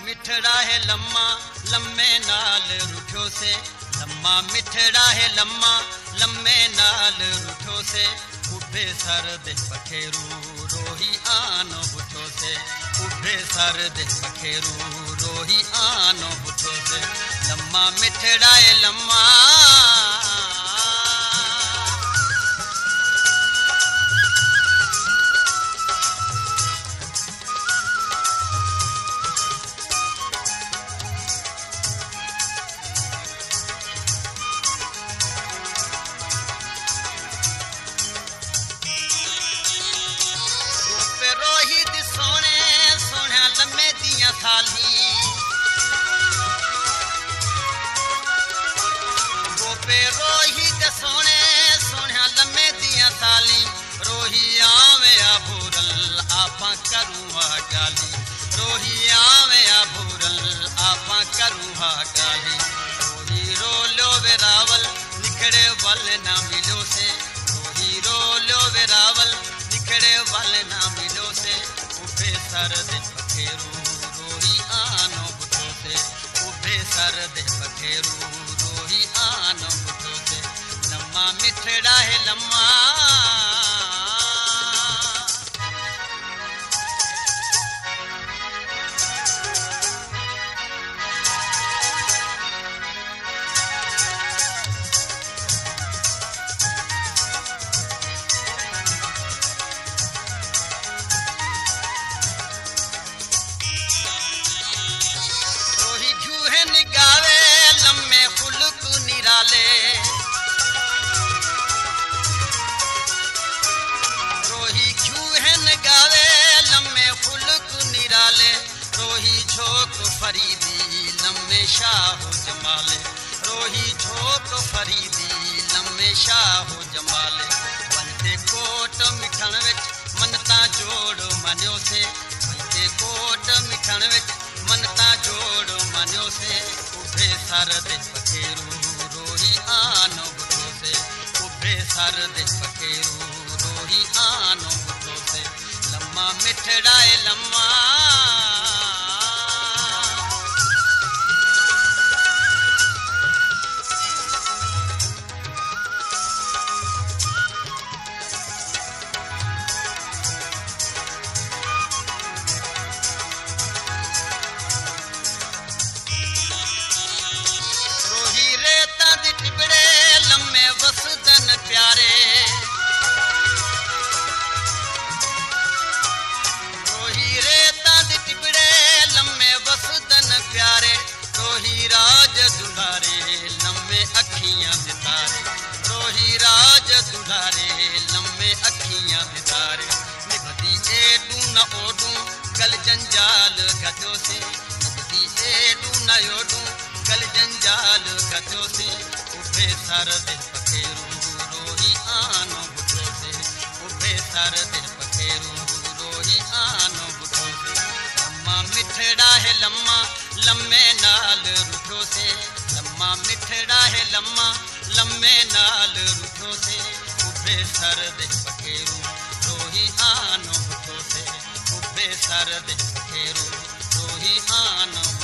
मिठड़ा है लम्मा लम्मे नाल रूठो से, लम्मा मिठड़ा है लम्मा लम्मे नाल रूठो से, उभे सर दे पखेरू रोही आनो बुठो से, उभे सर दे पखेरू रोही आनो बुठो से, लम्मा मिठड़ा है लम्मा। गोपे रोहित सोने सोने लम्मे दिया थाली, रोही आवे आभूरल आपा करूँहा गाली, रोही आवे आभूरल आपा करूँहा गाली, रोही रो लो वेरावल निखड़े वल ना मिलो से, रोही रो लो वेरावल निखड़े वल ना मिलो से, उभे सर दे पखेरू रोही आनो बुठो से, उभे सर दे पखेरू रोही आनो बुठो से, लम्मा मिठड़ा है लम्मा। रोही घूहन गावे लम्मे फुलक निराले, रोही झोंक फरीदी लम्मे शाहो जमाले, रोही झोंक फरीदी लम्मे शाहो जमाले, बनते कोट मिठण विच मनता जोड़ मनियो से, बनते कोट मिठण विच मनता जोड़ मनियो से, उभे सर दे पखेरू रोही आनो बुठो से, उभे सर दे पखेरू रोही आनो बुठो से, लम्मा मिठड़ा है लम्मा। रोही रेता दे टिबड़े लम्मे वसदन प्यारे, रोही रेता दे टिबड़े लम्मे वसदन प्यारे, रोही राज दुलारे लम्मे अखियां दितारे, रोही राज दुलारे लम्मे अखियां दितारे, निभदी एडू न ओडू गल जंजाल गजो से, निभदी एडू न ओडू गल जंजाल गजो से, उभे सर दे पखेरू रोही आनो बुठो से, उभे सर दे पखेरू रोही आनो बुठो से, लम्मा मिठड़ा है लम्मा लम्मे नाल रूठो से, लम्मा मिठड़ा है लम्मा लम्मे नाल रूठो से, उभे सर दे पखेरू रोही आनो बुठो से, उभे सर दे पखेरू रोही आनो